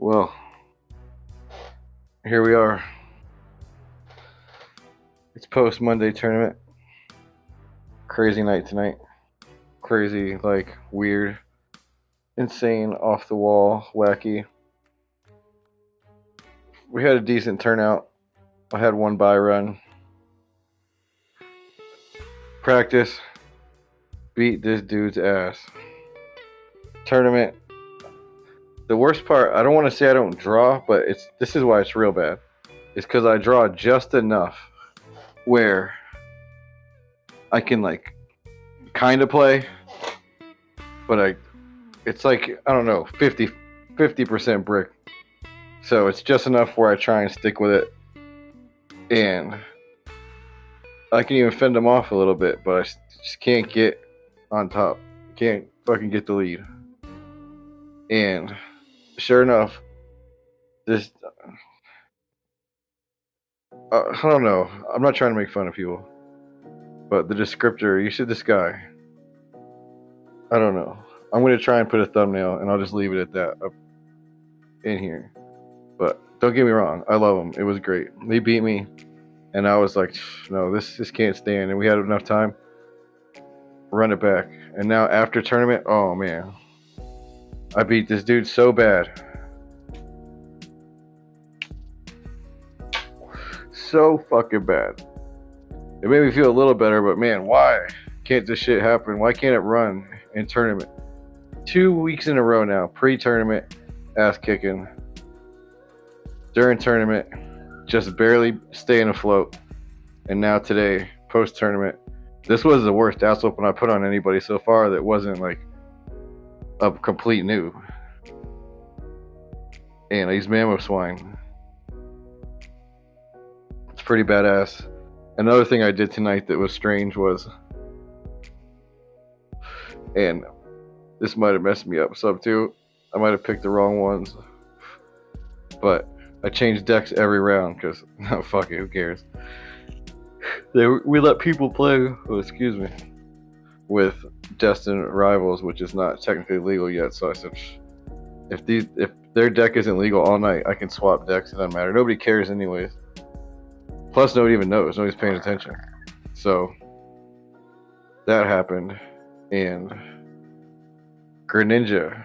Well, here we are. It's post Monday tournament. Crazy night tonight. Crazy, like, weird, insane, off the wall, wacky. We had a decent turnout. I had one bye run. Practice. Beat this dude's ass. Tournament. The worst part, I don't want to say I don't draw, but this is why it's real bad. It's because I draw just enough where I can, like, kind of play, but it's like, I don't know, 50% brick. So it's just enough where I try and stick with it, and I can even fend them off a little bit, but I just can't get on top. Can't fucking get the lead. And sure enough, this I don't know. I'm not trying to make fun of people, but the descriptor, you see this guy. I don't know. I'm going to try and put a thumbnail, and I'll just leave it at that up in here. But don't get me wrong, I love them. It was great. They beat me, and I was like, no, this can't stand. And we had enough time. Run it back. And now after tournament, oh man, I beat this dude so bad. So fucking bad. It made me feel a little better, but man, why can't this shit happen? Why can't it run in tournament? 2 weeks in a row now, pre-tournament, ass kicking. During tournament, just barely staying afloat. And now today, post-tournament, this was the worst ass whooping I put on anybody so far that wasn't like a complete noob. And these mammoth swine. It's pretty badass. Another thing I did tonight that was strange was, and this might have messed me up some too, I might have picked the wrong ones, but I changed decks every round because, no, fuck it, who cares? We let people play, with destined rivals, which is not technically legal yet, so I said, if their deck isn't legal all night, I can swap decks, it doesn't matter. Nobody cares anyways. Plus, nobody even knows. Nobody's paying attention. So, that happened. And Greninja.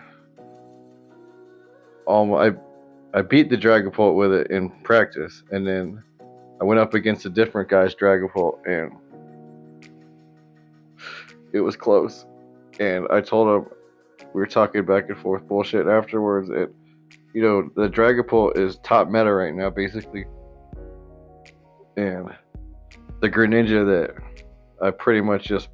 I beat the Dragapult with it in practice. And then I went up against a different guy's Dragapult. And it was close. And I told him, we were talking back and forth bullshit afterwards. And, the Dragapult is top meta right now, basically. And the Greninja that I pretty much just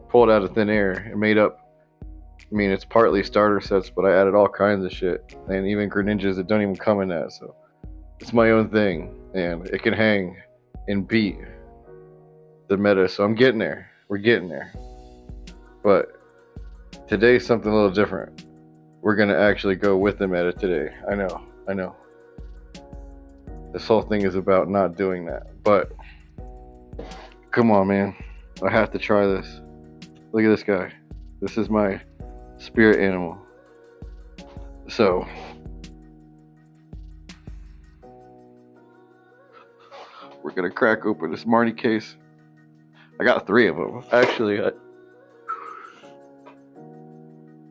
pulled out of thin air and made up. I mean, it's partly starter sets, but I added all kinds of shit. And even Greninjas that don't even come in that. So it's my own thing. And it can hang and beat the meta. So I'm getting there. We're getting there. But today's something a little different. We're going to actually go with the meta today. I know. This whole thing is about not doing that. But, come on, man. I have to try this. Look at this guy. This is my spirit animal. So, we're going to crack open this Marnie case. I got 3 of them. Actually, I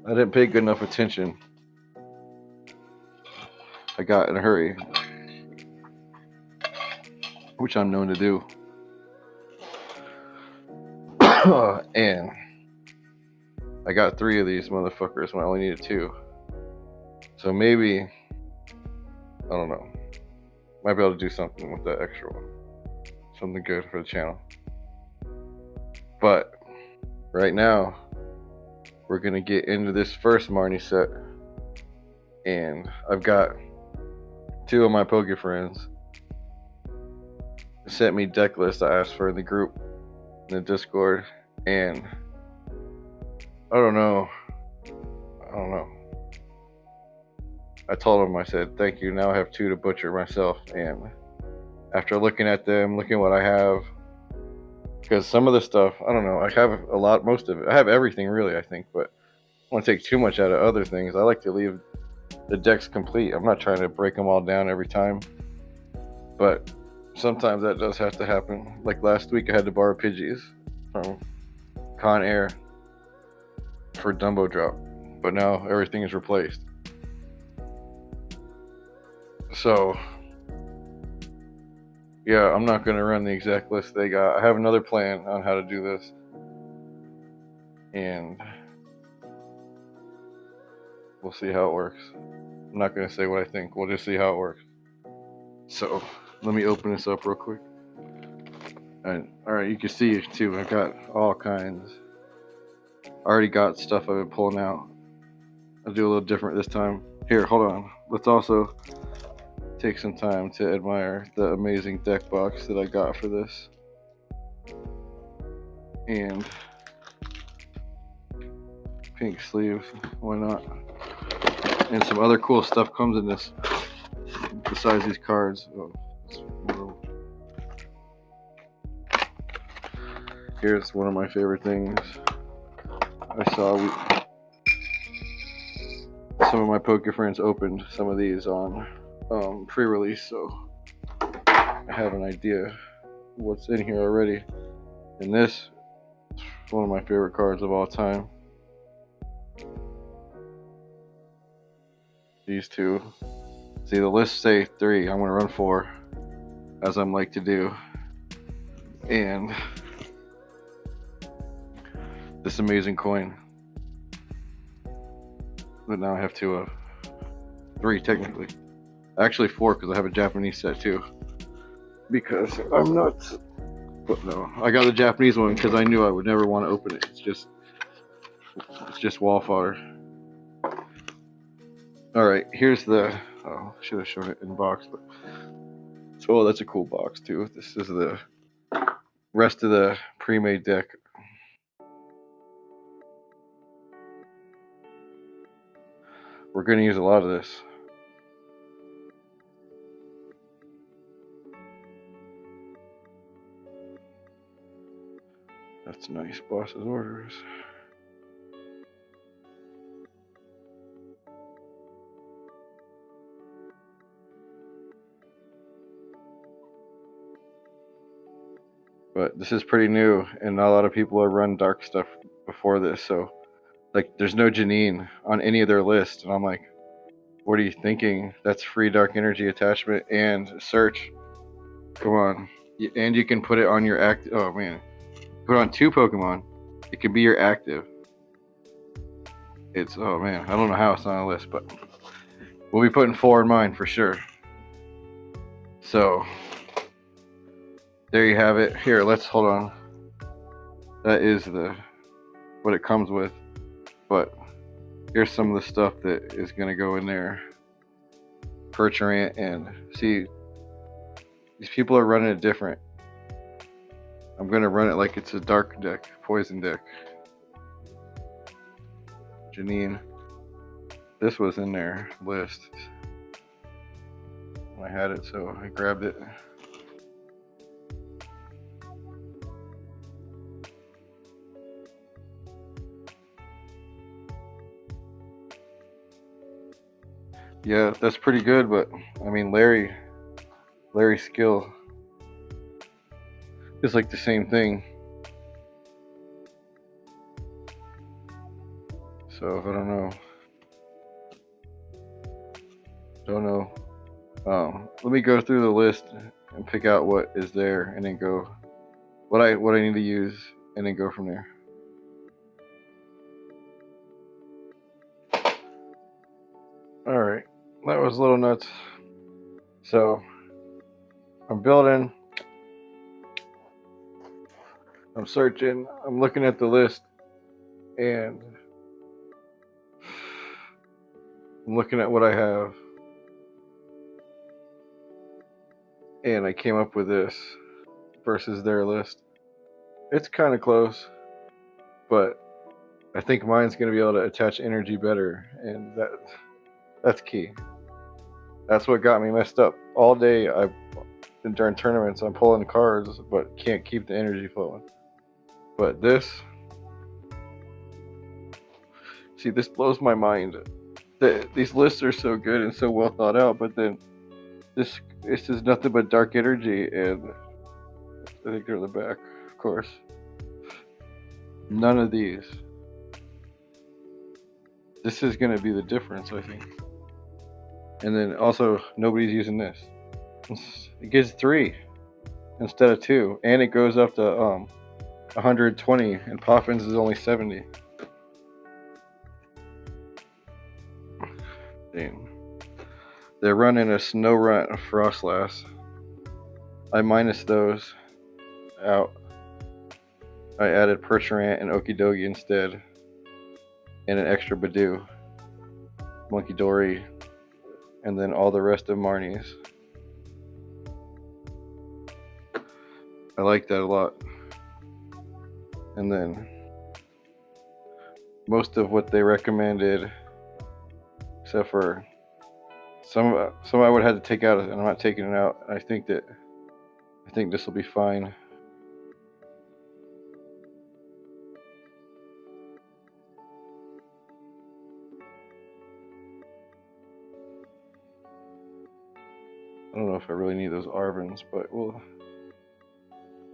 didn't pay good enough attention. I got in a hurry, which I'm known to do. And I got 3 of these motherfuckers when I only needed 2. So maybe, I don't know, might be able to do something with that extra one. Something good for the channel. But right now, we're going to get into this first Marnie set. And I've got 2 of my Poke friends sent me deck lists I asked for in the group, in the Discord, and I don't know. I told them, I said, thank you, now I have 2 to butcher myself. And after looking at them, looking at what I have, because some of the stuff, I don't know, I have a lot, most of it. I have everything really, I think, but I don't want to take too much out of other things. I like to leave the deck's complete. I'm not trying to break them all down every time, but sometimes that does have to happen. Like last week I had to borrow Pidgeys from Con Air for Dumbo Drop, but now everything is replaced. So yeah, I'm not going to run the exact list they got. I have another plan on how to do this, and we'll see how it works. I'm not going to say what I think. We'll just see how it works. So let me open this up real quick. And alright, you can see too, I got all kinds. I already got stuff I've been pulling out. I'll do a little different this time. Here, hold on. Let's also take some time to admire the amazing deck box that I got for this. And pink sleeves, why not? And some other cool stuff comes in this besides these cards. Here's one of my favorite things. I saw some of my poker friends opened some of these on pre-release, so I have an idea what's in here already. And this is one of my favorite cards of all time. These two. See, the list say 3. I'm gonna run 4, as I'm like to do. And this amazing coin. But now I have 3 technically. Actually 4, because I have a Japanese set too. Because I'm nuts. But no, I got the Japanese one because I knew I would never want to open it. It's just wall fodder. Alright, here's the, oh, should have shown it in box, but, oh, that's a cool box too. This is the rest of the pre-made deck. We're going to use a lot of this. That's nice, boss's orders. But this is pretty new, and not a lot of people have run dark stuff before this, so like there's no Janine on any of their lists, and I'm like, what are you thinking? That's free dark energy attachment and search. Come on. And you can put it on your active. Oh man, put it on 2 Pokemon. It can be your active. It's, oh man, I don't know how it's not on a list, but we'll be putting 4 in mine for sure. So there you have it. Here, let's hold on. That is what it comes with. But here's some of the stuff that is going to go in there. Perchorant, and see, these people are running it different. I'm going to run it like it's a dark deck, poison deck. Janine. This was in their list. I had it, so I grabbed it. Yeah, that's pretty good, but I mean, Larry's skill is like the same thing. So I don't know. Let me go through the list and pick out what is there, and then go what I need to use, and then go from there. All right, that was a little nuts. So I'm building, I'm searching, I'm looking at the list, and I'm looking at what I have, and I came up with this versus their list. It's kind of close, but I think mine's going to be able to attach energy better, and that's key. That's what got me messed up. All day during tournaments I'm pulling cards but can't keep the energy flowing. But this blows my mind. these lists are so good and so well thought out, but then this is nothing but dark energy, and I think they're in the back, of course. None of these. This is going to be the difference, I think. And then also, nobody's using this. It gives 3 instead of 2, and it goes up to 120, and Poffins is only 70. Damn. They're running a Snow Runt and Frostlass. I minus those out. I added Percherant and Okidogi instead, and an extra Badoo, Monkey Dory, and then all the rest of Marnie's. I like that a lot. And then most of what they recommended, except for some I would have had to take out, and I'm not taking it out. I think this will be fine. I don't know if I really need those Arvins, but we'll,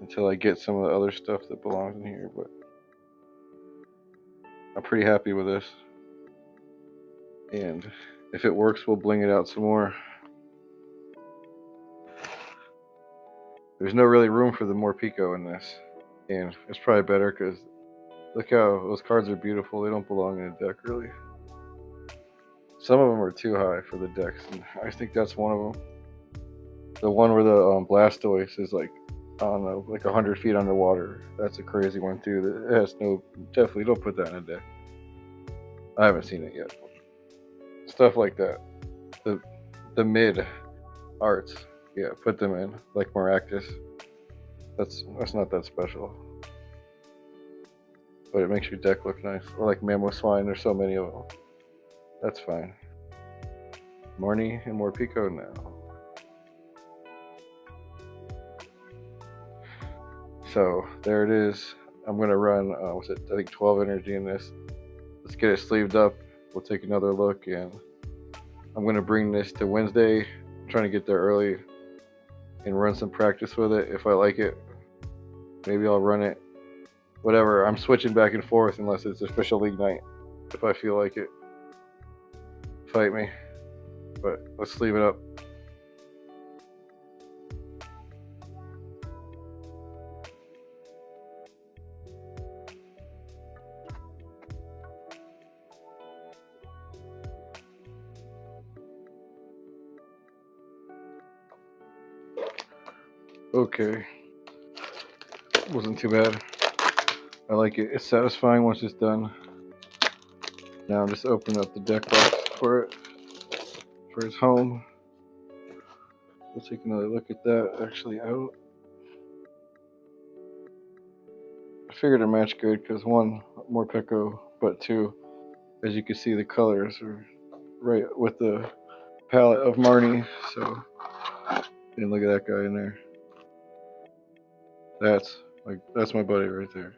until I get some of the other stuff that belongs in here. But I'm pretty happy with this, and if it works, we'll bling it out some more. There's no really room for the Morpeko in this, and it's probably better because look how those cards are beautiful. They don't belong in a deck, really. Some of them are too high for the decks, and I think that's one of them. The one where the Blastoise is like, I don't know, like 100 feet underwater. That's a crazy one too. It has no, definitely don't put that in a deck. I haven't seen it yet. Stuff like that. The mid arts, yeah, put them in, like Maractus. That's not that special, but it makes your deck look nice. Or like Mamoswine, there's so many of them. That's fine. Marnie and Morpeko now. So there it is. I'm gonna run, I think 12 energy in this. Let's get it sleeved up. We'll take another look, and I'm gonna bring this to Wednesday. I'm trying to get there early and run some practice with it. If I like it, maybe I'll run it. Whatever. I'm switching back and forth unless it's official league night. If I feel like it, fight me. But let's sleeve it up. Okay, wasn't too bad. I like it. It's satisfying once it's done. Now I'm just opening up the deck box for it, for its home. We'll take another look at that actually out. I figured it matched good because 1, Morpeko, but 2, as you can see, the colors are right with the palette of Marnie. So, and look at that guy in there. That's my buddy right there.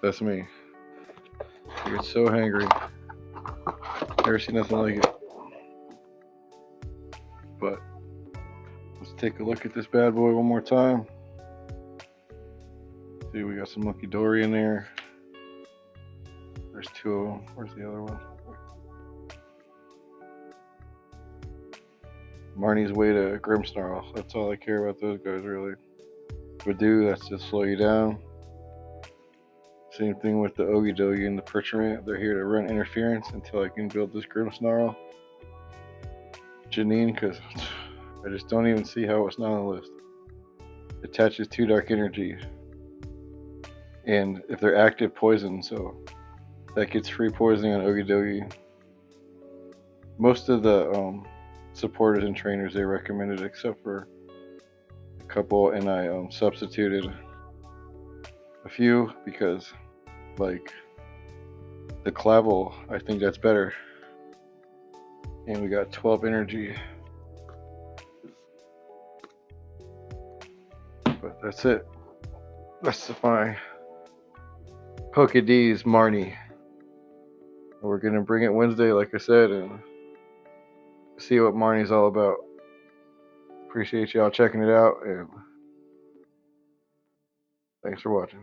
That's me. I get so hangry. Never seen nothing like it. But let's take a look at this bad boy one more time. See, we got some Monkey Dory in there. There's 2 of them. Where's the other one? Marnie's way to Grimmsnarl. That's all I care about those guys, really. Badoo, that's to slow you down. Same thing with the Okidogi and the Percherant. They're here to run interference until I can build this Grimmsnarl. Janine, because I just don't even see how it's not on the list. Attaches 2 dark energy. And if they're active, poison, so that gets free poisoning on Okidogi. Most of the supporters and trainers, they recommended, except for a couple, and I substituted a few because, like, the Clavel, I think that's better. And we got 12 energy. But that's it. That's my Poké D's Marnie. We're gonna bring it Wednesday, like I said, and see what Marnie's all about. Appreciate y'all checking it out, and thanks for watching.